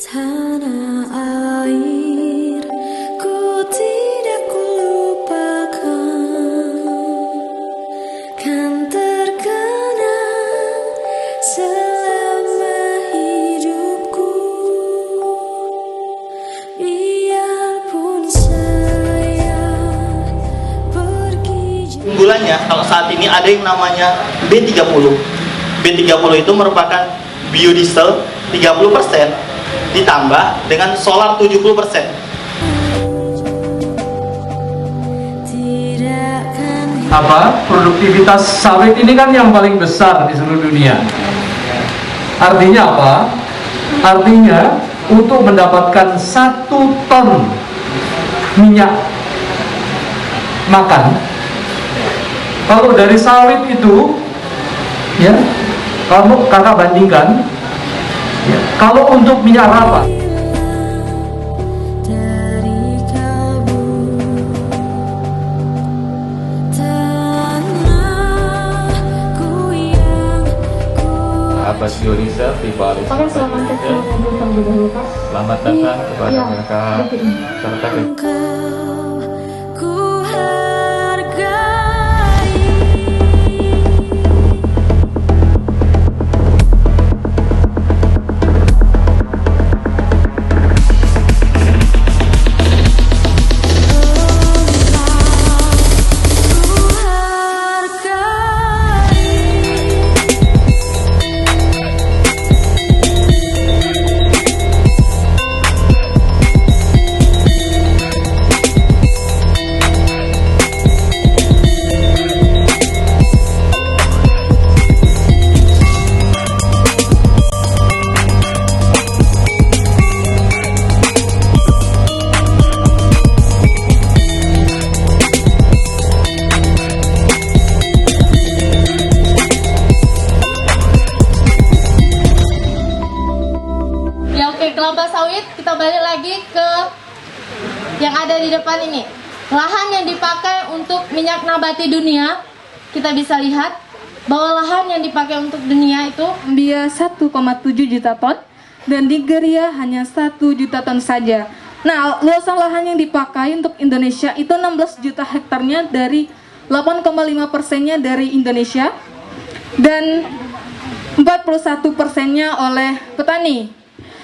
Tanah air, ku tidak lupakan, kan terkenang selama hidupku. Biarpun saya pergi jauh. Unggulannya kalau saat ini ada yang namanya B30. B30 itu merupakan biodiesel 30% ditambah dengan solar 70%. Produktivitas sawit ini kan yang paling besar di seluruh dunia. Artinya apa? Artinya untuk mendapatkan 1 ton minyak makan, kalau dari sawit itu, ya, kamu kakak bandingkan, ya, kalau untuk minyak rapat. Sahabat biodiesel di Bali. Oke, selamat datang terlebih dahulu, Pak. Selamat datang kepada mereka serta Ku hargai. Kelapa sawit, kita balik lagi ke yang ada di depan ini. Lahan yang dipakai untuk minyak nabati dunia, kita bisa lihat bahwa lahan yang dipakai untuk dunia itu Zambia 1,7 juta ton dan Nigeria hanya 1 juta ton saja. Nah, luasan lahan yang dipakai untuk Indonesia itu 16 juta hektarnya, dari 8,5%-nya dari Indonesia dan 41%-nya oleh petani.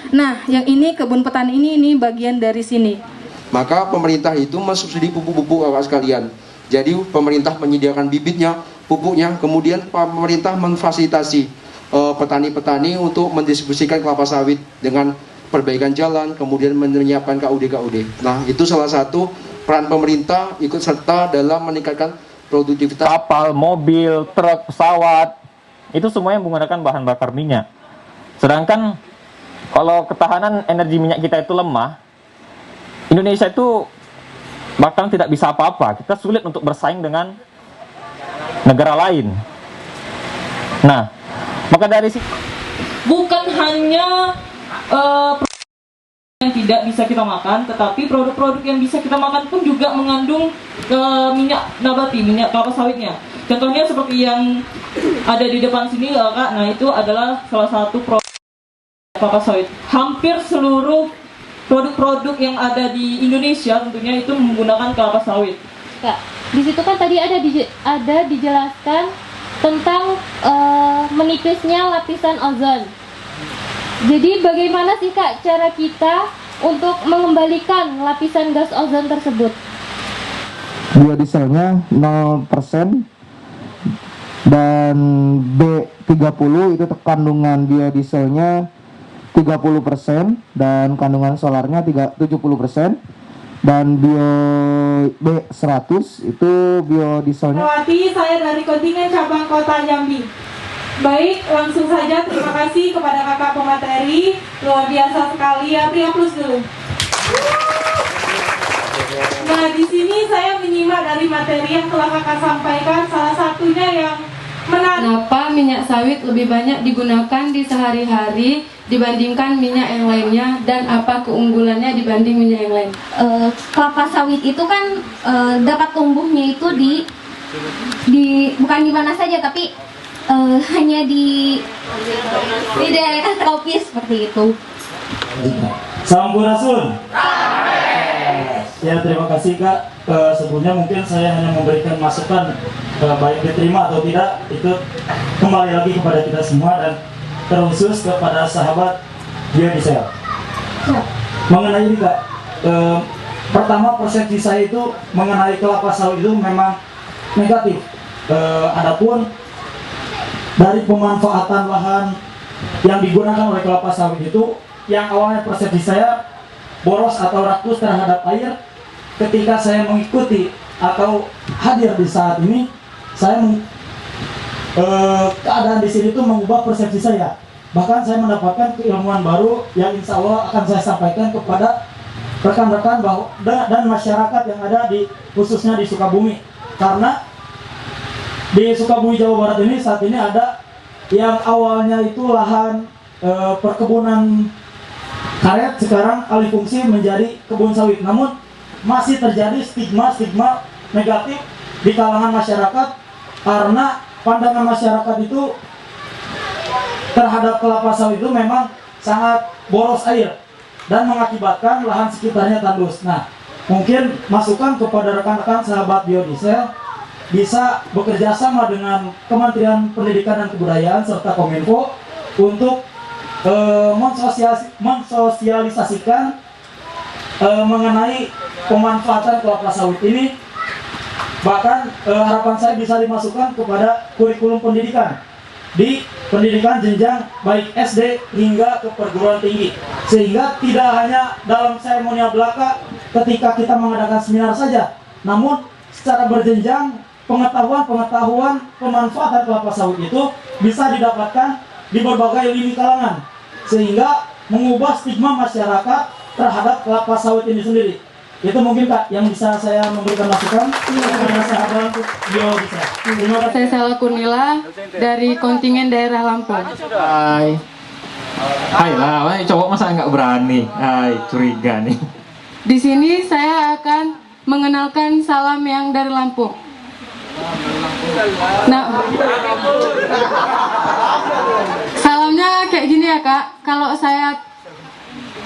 Nah, yang ini kebun petani ini bagian dari sini. Maka pemerintah itu mensubsidi pupuk-pupuk kakak sekalian. Jadi pemerintah menyediakan bibitnya, pupuknya, kemudian pemerintah memfasilitasi petani-petani untuk mendistribusikan kelapa sawit dengan perbaikan jalan, kemudian menyiapkan KUD-KUD. Nah, itu salah satu peran pemerintah ikut serta dalam meningkatkan produktivitas. kapal, mobil, truk, pesawat, itu semuanya menggunakan bahan bakar minyak. Sedangkan kalau ketahanan energi minyak kita itu lemah, Indonesia itu bahkan tidak bisa apa-apa. Kita sulit untuk bersaing dengan negara lain. Nah, maka dari situ bukan hanya yang tidak bisa kita makan, tetapi produk-produk yang bisa kita makan pun juga mengandung minyak nabati, minyak kelapa sawitnya. Contohnya seperti yang ada di depan sini, Kak. Nah, itu adalah salah satu produk kelapa sawit. Hampir seluruh produk-produk yang ada di Indonesia tentunya itu menggunakan kelapa sawit. Kak, di situ kan tadi ada dijelaskan tentang menipisnya lapisan ozon. Jadi bagaimana sih, Kak, cara kita untuk mengembalikan lapisan gas ozon tersebut? Biodieselnya 0% dan B30 itu kandungan biodieselnya 30% dan kandungan solarnya 70%, dan B100 itu biodieselnya. Saya dari kontingen cabang Kota Jambi. Baik, langsung saja terima kasih kepada kakak pemateri, luar biasa sekali ya, beri aplaus dulu. Nah, di sini saya menyimak dari materi yang telah kakak sampaikan, salah satunya yang menarik. Kenapa minyak sawit lebih banyak digunakan di sehari-hari dibandingkan minyak yang lainnya, dan apa keunggulannya dibanding minyak yang lain? Kelapa sawit itu kan dapat tumbuhnya itu di bukan di mana saja, tapi hanya di daerah tropis seperti itu. Sampurasun. Ya, terima kasih Kak. Sebelumnya mungkin saya hanya memberikan masukan, baik diterima atau tidak, itu kembali lagi kepada kita semua dan terkhusus kepada sahabat biodiesel. Mengenai ini Kak, pertama persepsi saya itu mengenai kelapa sawit itu memang negatif. Adapun dari pemanfaatan lahan yang digunakan oleh kelapa sawit itu, yang awalnya persepsi saya boros atau rakus terhadap air, ketika saya mengikuti atau hadir di saat ini, saya keadaan di sini itu mengubah persepsi saya. Bahkan saya mendapatkan keilmuan baru yang insya Allah akan saya sampaikan kepada rekan-rekan dan masyarakat yang ada di khususnya di Sukabumi. Karena di Sukabumi Jawa Barat ini saat ini ada yang awalnya itu lahan perkebunan karet, sekarang alih fungsi menjadi kebun sawit. Namun masih terjadi stigma negatif di kalangan masyarakat karena pandangan masyarakat itu terhadap kelapa sawit itu memang sangat boros air dan mengakibatkan lahan sekitarnya tandus. Nah, mungkin masukan kepada rekan-rekan sahabat biodiesel bisa bekerja sama dengan Kementerian Pendidikan dan Kebudayaan serta Kominfo untuk mensosialisasikan mengenai pemanfaatan kelapa sawit ini. Bahkan harapan saya bisa dimasukkan kepada kurikulum pendidikan di pendidikan jenjang baik SD hingga ke perguruan tinggi, sehingga tidak hanya dalam seremonial belaka ketika kita mengadakan seminar saja, namun secara berjenjang pengetahuan pemanfaatan kelapa sawit itu bisa didapatkan di berbagai lini kalangan, sehingga mengubah stigma masyarakat terhadap kelapa sawit ini sendiri. Itu mungkin Kak yang bisa saya memberikan masukan kepada sahabat biodiesel. Terima kasih. Saya Sela Kurnila dari kontingen daerah Lampung. Hai lah, cowok masa nggak berani? Hai, curiga nih. Di sini saya akan mengenalkan salam yang dari Lampung. Nah, salamnya kayak gini ya Kak. Kalau saya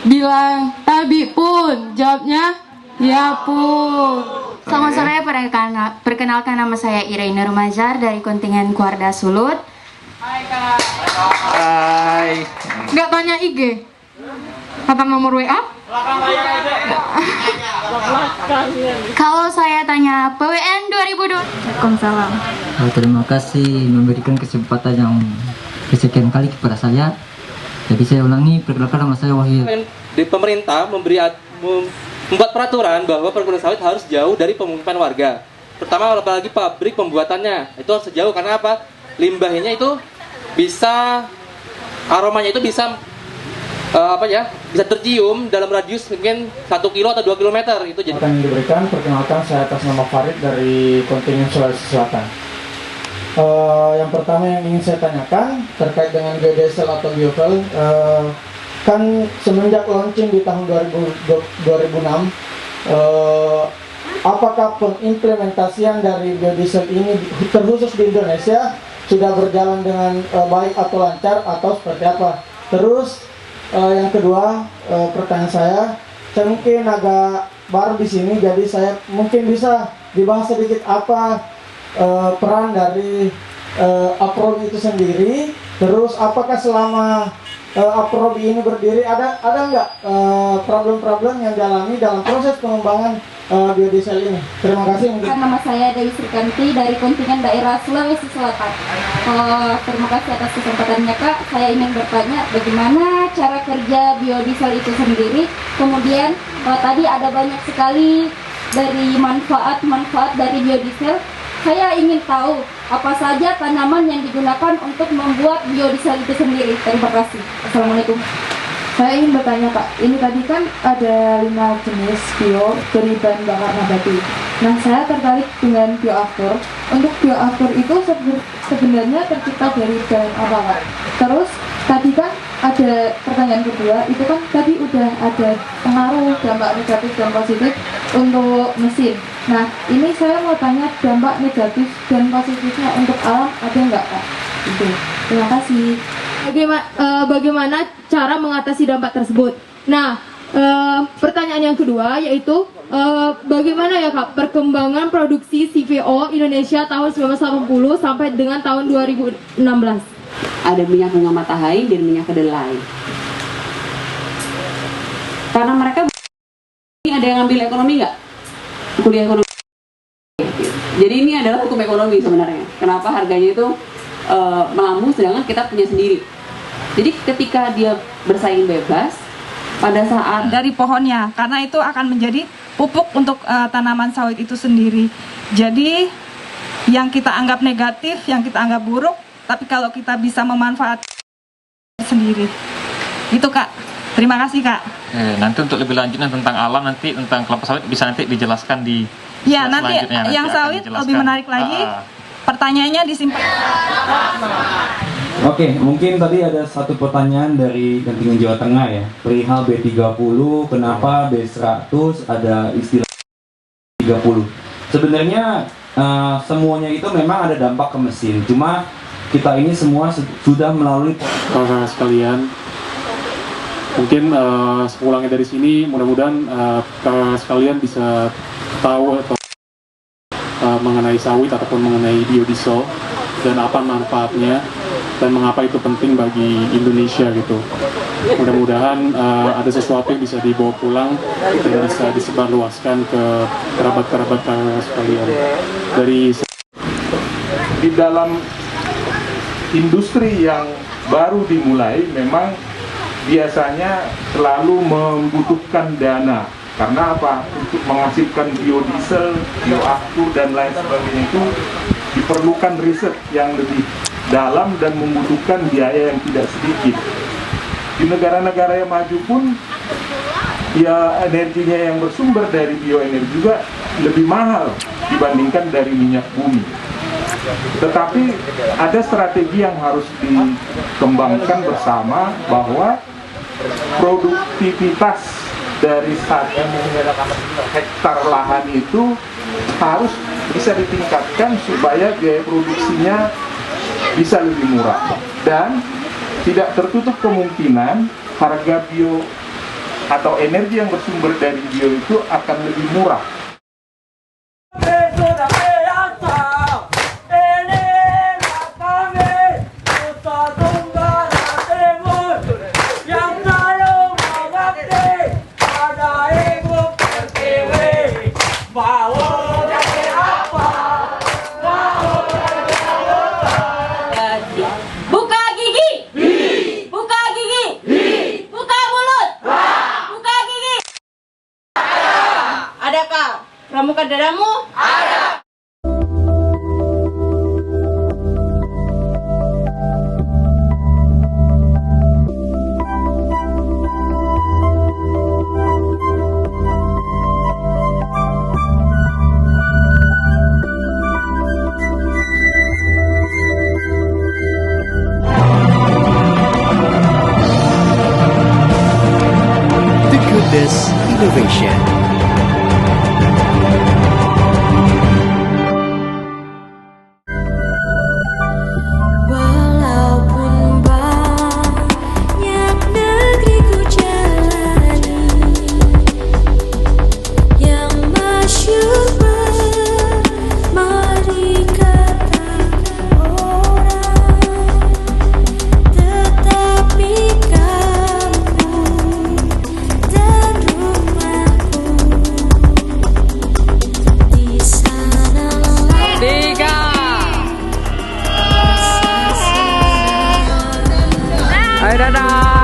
bilang tabi pun, jawabnya ya pun. Selamat sore, perkenalkan nama saya Iraina Rumazar dari kontingen Kuarda Sulut. Hai Kak. Hai. Nggak tanya IG? Kata nomor WA? Kalau saya tanya PWN 2002. Waalaikumsalam. Terima kasih memberikan kesempatan yang kesekian kali kepada saya. Jadi saya ulangi, perkenalkan nama saya Wahyu. Di pemerintah membuat peraturan bahwa perkebunan sawit harus jauh dari pemukiman warga. Pertama, apalagi pabrik pembuatannya itu harus jauh, karena apa? Limbahnya itu bisa, aromanya itu bisa bisa tercium dalam radius mungkin 1 kilo atau 2 kilometer itu. Jadi akan diberikan, perkenalkan saya atas nama Farid dari kontingen Sulawesi Selatan. Yang pertama yang ingin saya tanyakan terkait dengan biodiesel atau biofuel, kan semenjak launching di tahun 2006, apakah pengimplementasian dari biodiesel ini terkhusus di Indonesia sudah berjalan dengan baik atau lancar atau seperti apa? Terus yang kedua, pertanyaan saya mungkin agak baru di sini, jadi saya mungkin bisa dibahas sedikit apa peran dari Aprobi itu sendiri. Terus apakah selama Aprobi ini berdiri ada nggak problem-problem yang dialami dalam proses pengembangan biodiesel ini? Terima kasih. Nama saya Dewi Srikanti dari kontingen daerah Sulawesi Selatan. Terima kasih atas kesempatannya Kak. Saya ingin bertanya bagaimana cara kerja biodiesel itu sendiri. Kemudian tadi ada banyak sekali dari manfaat dari biodiesel. Saya ingin tahu apa saja tanaman yang digunakan untuk membuat biodiesel itu sendiri. Terima kasih. Assalamualaikum. Saya ingin bertanya Kak, ini tadi kan ada 5 jenis bio dari bahan bakar nabati. Nah, saya tertarik dengan bioaftur. Untuk bioaftur itu sebenarnya tercipta dari bahan apa Kak? Terus tadi kan ada pertanyaan kedua, itu kan tadi udah ada pengaruh dampak negatif dan positif untuk mesin. Nah, ini saya mau tanya dampak negatif dan positifnya untuk alam ada nggak Kak? Itu. Terima kasih. Bagaimana cara mengatasi dampak tersebut? Nah, pertanyaan yang kedua yaitu bagaimana ya Kak perkembangan produksi CVO Indonesia tahun 1980 sampai dengan tahun 2016? Ada minyak bunga matahari dan minyak kedelai. Karena mereka ada yang ngambil ekonomi nggak? Kuliah ekonomi. Jadi ini adalah hukum ekonomi sebenarnya. Kenapa harganya itu melambung sedangkan kita punya sendiri. Jadi ketika dia bersaing bebas pada saat dari pohonnya, karena itu akan menjadi pupuk untuk tanaman sawit itu sendiri. Jadi yang kita anggap negatif, yang kita anggap buruk, tapi kalau kita bisa memanfaatkan sendiri. Itu Kak. Terima kasih Kak. Nanti untuk lebih lanjutnya tentang alam, nanti tentang kelapa sawit bisa nanti dijelaskan di ya nanti yang sawit lebih menarik lagi. Pertanyaannya disimpan. Oke, mungkin tadi ada satu pertanyaan dari kontingen Jawa Tengah ya, perihal B30, kenapa B100 ada istilah 30. Sebenarnya semuanya itu memang ada dampak ke mesin, cuma kita ini semua sudah melalui kakak sekalian. Mungkin sepulangnya dari sini, mudah-mudahan kakak sekalian bisa tahu atau mengenai sawit ataupun mengenai biodiesel dan apa manfaatnya dan mengapa itu penting bagi Indonesia gitu. Mudah-mudahan ada sesuatu yang bisa dibawa pulang dan bisa disebarluaskan ke kerabat-kerabat kakak sekalian. Di dalam industri yang baru dimulai memang biasanya selalu membutuhkan dana. Karena apa? Untuk menghasilkan biodiesel, bioaftur dan lain sebagainya itu diperlukan riset yang lebih dalam dan membutuhkan biaya yang tidak sedikit. Di negara-negara yang maju pun ya energinya yang bersumber dari bioenergi juga lebih mahal dibandingkan dari minyak bumi. Tetapi ada strategi yang harus dikembangkan bersama bahwa produktivitas dari 1 hektar lahan itu harus bisa ditingkatkan supaya biaya produksinya bisa lebih murah dan tidak tertutup kemungkinan harga bio atau energi yang bersumber dari bio itu akan lebih murah. Pramuka dadamu? Ada. The Goodness Innovation. Dadah.